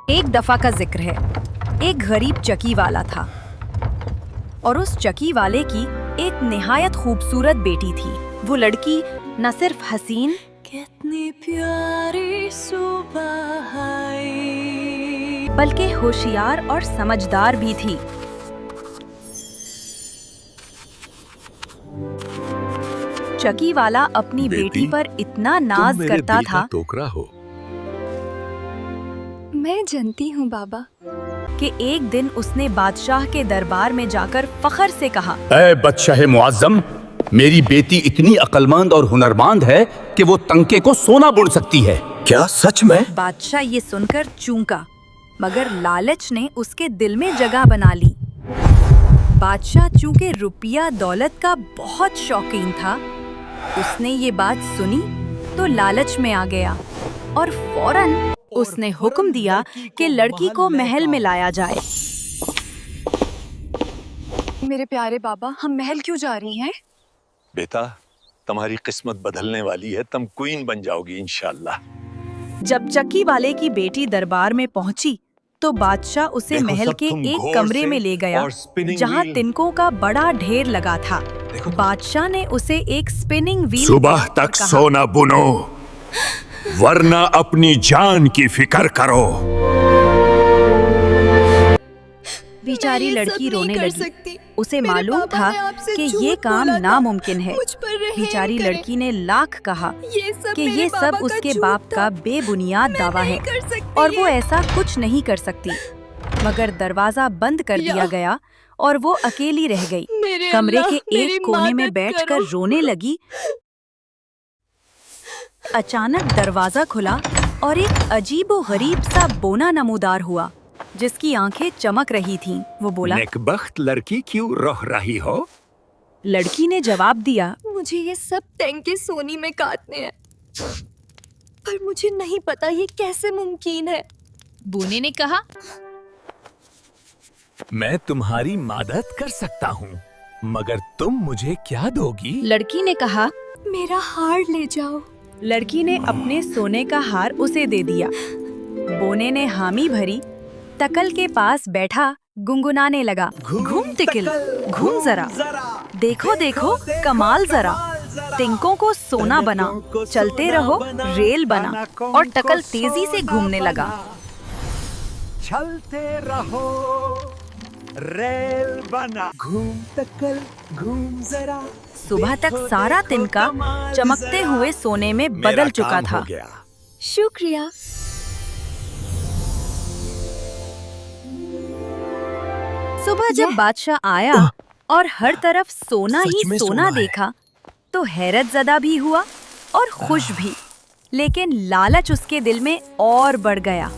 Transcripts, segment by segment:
एक दफा का जिक्र है। एक गरीब चकी वाला था और उस चकी वाले की एक निहायत खूबसूरत बेटी थी। वो लड़की न सिर्फ हसीन कितनी प्यारी सुबह आई, बल्कि होशियार और समझदार भी थी। चकी वाला अपनी बेटी पर इतना नाज करता था टोकरा हो। मैं जानती हूँ बाबा। कि एक दिन उसने बादशाह के दरबार में जाकर फख्र से कहा, ऐ बादशाह मुआज़्ज़म, मेरी बेटी इतनी अक्लमंद और हुनरमंद है कि वो तंके को सोना बुन सकती है। क्या सच में? बादशाह ये सुनकर चूका, मगर लालच ने उसके दिल में जगह बना ली। बादशाह चूंकि रुपया दौलत का बहुत शौकीन था, उसने ये बात सुनी तो लालच में आ गया और फौरन उसने हुक्म दिया कि लड़की को महल में लाया जाए। मेरे प्यारे बाबा, हम महल क्यों जा रही हैं? बेटा, तुम्हारी किस्मत बदलने वाली है, तुम क्वीन बन जाओगी इंशाल्लाह। जब चक्की वाले की बेटी दरबार में पहुंची तो बादशाह उसे महल के एक कमरे में ले गया जहां तिनकों का बड़ा ढेर लगा था। बादशाह ने उसे एक स्पिनिंग व्हील सुबह तक सोना बुनो, वरना अपनी जान की फिक्र करो। बेचारी लड़की रोने लगी। उसे मालूम था कि ये काम नामुमकिन है। बेचारी लड़की ने लाख कहा कि ये सब उसके बाप का बेबुनियाद दावा है और वो ऐसा कुछ नहीं कर सकती। मगर दरवाजा बंद कर दिया गया और वो अकेली रह गई। कमरे के एक कोने में बैठकर रोने लगी। अचानक दरवाजा खुला और एक अजीबो-गरीब सा बोना नमूदार हुआ जिसकी आंखें चमक रही थीं। वो बोला, नेकबख्त लड़की, क्यों रोह रही हो? लड़की ने जवाब दिया, मुझे ये सब टंके सोनी में काटने हैं, पर मुझे नहीं पता ये कैसे मुमकिन है। बोने ने कहा, मैं तुम्हारी मदद कर सकता हूँ, मगर तुम मुझे क्या दोगी? लड़की ने कहा, मेरा हार ले जाओ। लड़की ने अपने सोने का हार उसे दे दिया। बोने ने हामी भरी, तकल के पास बैठा गुनगुनाने लगा, घूम टिकल, घूम जरा, देखो देखो कमाल जरा, तिनकों को सोना बना, चलते रहो रेल बना। और टकल तेजी से घूमने लगा। चलते रहो रेल बना, घूम तकल घूम जरा। सुबह तक सारा तिनका चमकते हुए सोने में बदल चुका था। शुक्रिया। सुबह जब बादशाह आया और हर तरफ सोना ही सोना देखा तो हैरत ज़दा भी हुआ और खुश भी। लेकिन लालच उसके दिल में और बढ़ गया।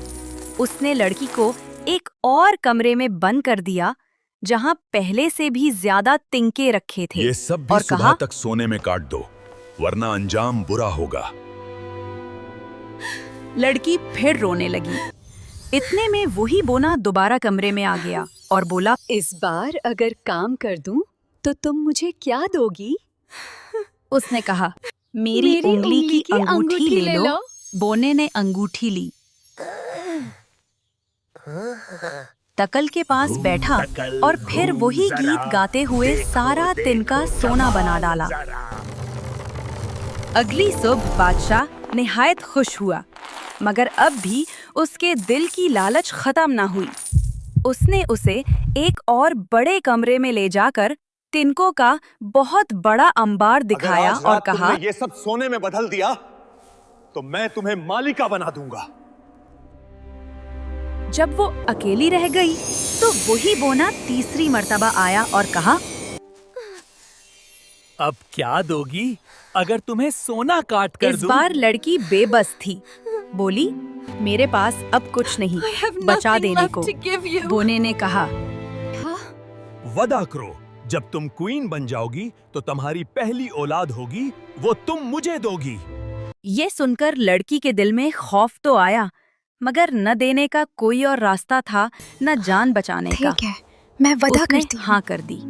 उसने लड़की को एक और कमरे में बंद कर दिया जहां पहले से भी ज्यादा तिनके रखे थे। ये सब भी और सुबह कहा, तक सोने में काट दो, वरना अंजाम बुरा होगा। लड़की फिर रोने लगी। इतने में वही बोना दोबारा कमरे में आ गया और बोला, इस बार अगर काम कर दूं तो तुम मुझे क्या दोगी? उसने कहा, मेरी उंगली की अंगूठी ले लो। बोने ने अंगूठी ली, तकल के पास बैठा और फिर वही गीत गाते हुए सारा तिनका सोना बना डाला। अगली सुबह बादशाह निहायत खुश हुआ, मगर अब भी उसके दिल की लालच खत्म ना हुई। उसने उसे एक और बड़े कमरे में ले जाकर तिनकों का बहुत बड़ा अंबार दिखाया और कहा, ये सब सोने में बदल दिया तो मैं तुम्हें मालिका बना दूंगा। जब वो अकेली रह गई तो वही बोना तीसरी मर्तबा आया और कहा, अब क्या दोगी अगर तुम्हें सोना काट कर इस बार लड़की बेबस थी। बोली, मेरे पास अब कुछ नहीं बचा देने को। बोने ने कहा, वादा करो, जब तुम क्वीन बन जाओगी तो तुम्हारी पहली औलाद होगी, वो तुम मुझे दोगी। ये सुनकर लड़की के दिल में खौफ तो आया, मगर न देने का कोई और रास्ता था न जान बचाने का। ठीक है, मैं वादा करती हूँ। हाँ कर दी।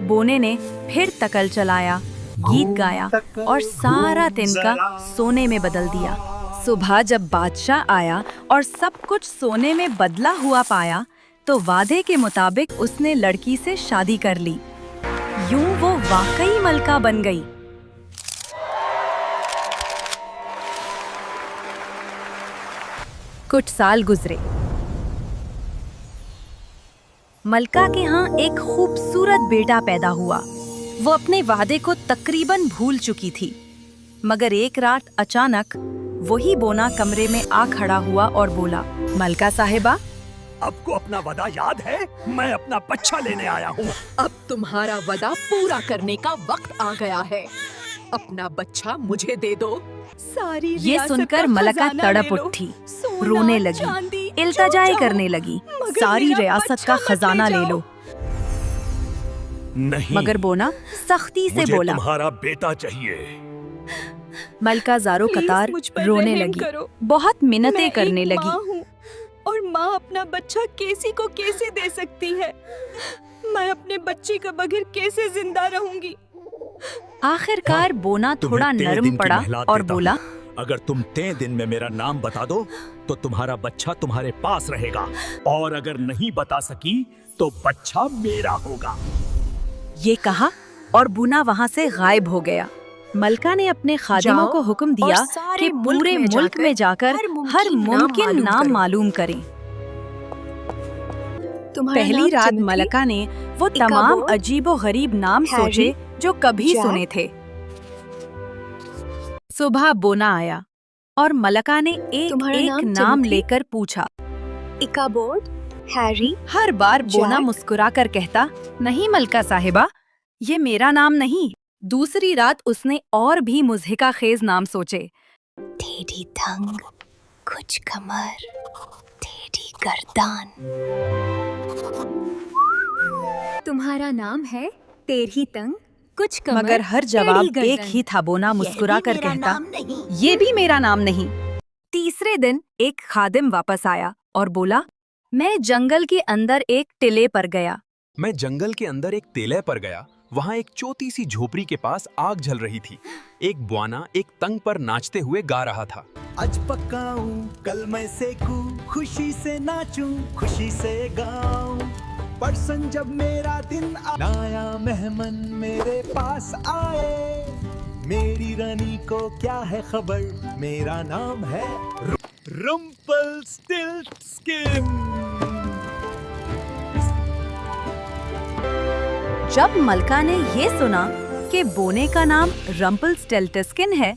बोने ने फिर तकल चलाया, गीत गाया और सारा तिनका सोने में बदल दिया। सुबह जब बादशाह आया और सब कुछ सोने में बदला हुआ पाया, तो वादे के मुताबिक उसने लड़की से शादी कर ली। यूं वो वाकई मलका बन गई। कुछ साल गुजरे। मलका के यहाँ एक खूबसूरत बेटा पैदा हुआ। वो अपने वादे को तकरीबन भूल चुकी थी, मगर एक रात अचानक वही बोना कमरे में आ खड़ा हुआ और बोला, मलका साहिबा, आपको अपना वादा याद है? मैं अपना बच्चा लेने आया हूँ। अब तुम्हारा वादा पूरा करने का वक्त आ गया है। अपना बच्चा मुझे दे दो। सारी ये सुनकर मलका तड़प उठी, रोने लगी, इल्तिजाएं करने लगी, सारी रियासत का खजाना ले लो। नहीं, मगर बोना सख्ती से मुझे बोला। तुम्हारा बेटा चाहिए। मलका ज़ारो कतार रोने लगी, बहुत मिन्नतें करने लगी। और माँ अपना बच्चा केसी को कैसे दे सकती है? मैं अपने बच्चे के बगैर कैसे जिंदा रहूंगी? आखिरकार बोना थोड़ा तुम्हें 3 नरम दिन की पड़ा मोहलत और देता बोला, हूं। अगर तुम 3 दिन में मेरा नाम बता दो तो तुम्हारा बच्चा तुम्हारे पास रहेगा, और अगर नहीं बता सकी तो बच्चा मेरा होगा। ये कहा और बुना वहाँ से गायब हो गया। मलका ने अपने खादिमों को हुक्म दिया कि पूरे मुल्क में जाकर हर मुमकिन नाम मालूम करें। पहली रात मलका ने वो तमाम अजीबो गरीब नाम सोचे जो कभी सुने थे। सुबह बोना आया और मलका ने एक एक नाम लेकर पूछा। इकाबोर्ड, हैरी। हर बार बोना मुस्कुराकर कहता, नहीं मलका साहिबा, ये मेरा नाम नहीं। दूसरी रात उसने और भी मुज़हिका खेज नाम सोचे। टेढ़ी टंग, कुछ कमर, टेढ़ी गर्दन। तुम्हारा नाम है टेढ़ी टंग, कुछ कमर, मगर हर जवाब एक ही था। बोना मुस्कुराकर कहता, ये भी मेरा नाम नहीं। तीसरे दिन एक खादिम वापस आया और बोला, मैं जंगल के अंदर एक टिले पर गया। मैं जंगल के अंदर एक टेले पर गया। वहाँ एक छोटी सी झोपड़ी के पास आग जल रही थी। एक बवाना एक तंग पर नाचते हुए गा रहा था। आज पकाऊं, कल मैं सेकूं, खुशी से नाचूं, खुशी से गाऊं। परसन जब मेरा दिन नया मेहमान मेरे पास आए, मेरी रानी को क्या है खबर, मेरा नाम है रम्पलस्टिल्टस्किन। जब मलका ने ये सुना कि बोने का नाम रम्पलस्टिल्टस्किन है,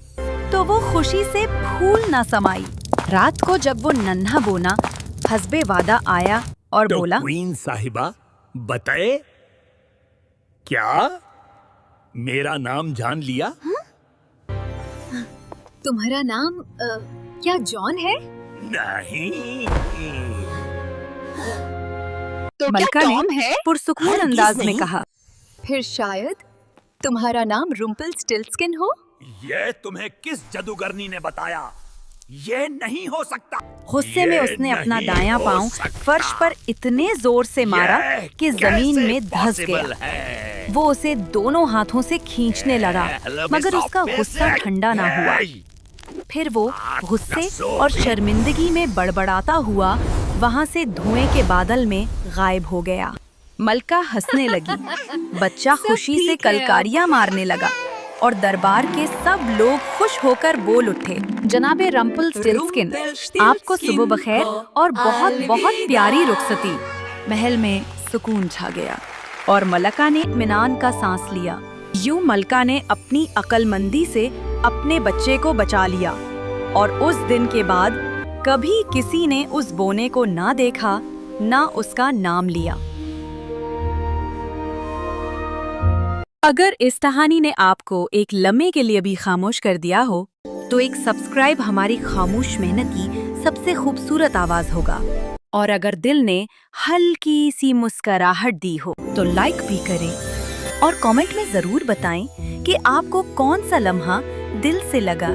तो वो खुशी से फूल ना समाई। रात को जब वो नन्हा बोना हस्बे वादा आया और तो बोला, क्वीन साहिबा बताए, क्या मेरा नाम जान लिया? तुम्हारा नाम क्या जॉन है? नहीं। तो मलका क्या ने टॉम है? पुरसुकून अंदाज में कहा। फिर शायद तुम्हारा नाम रुम्पलस्टिल्टस्किन हो। ये तुम्हें किस जादूगरनी ने बताया? ये नहीं हो सकता। गुस्से में ये उसने अपना नहीं दायां हो पांव सकता। फर्श पर इतने जोर से मारा ये कि जमीन कैसे में धंस गया। possible है? वो उसे दोनों हाथों से खींचने लगा, मगर उसका गुस्सा ठंडा ना हुआ। फिर वो गुस्से और शर्मिंदगी में बड़बड़ाता हुआ वहाँ से धुएं के बादल में गायब हो गया। मलका हंसने लगी, बच्चा खुशी से कलकारियां मारने लगा और दरबार के सब लोग खुश होकर बोल उठे, जनाबे रम्पलस्टिल्टस्किन, आपको सुबह बखैर और बहुत बहुत प्यारी रुखसती। महल में सुकून छा गया और मलका ने इत्मीनान का सांस लिया। यूं मलका ने अपनी अक्लमंदी से अपने बच्चे को बचा लिया और उस दिन के बाद कभी किसी ने उस बोने को ना देखा, ना उसका नाम लिया। अगर इस कहानी ने आपको एक लम्हे के लिए भी खामोश कर दिया हो, तो एक सब्सक्राइब हमारी खामोश मेहनत की सबसे खूबसूरत आवाज होगा। और अगर दिल ने हल्की सी मुस्कुराहट दी हो, तो लाइक भी करें और कमेंट में जरूर बताएं कि आपको कौन सा लम्हा दिल से लगा।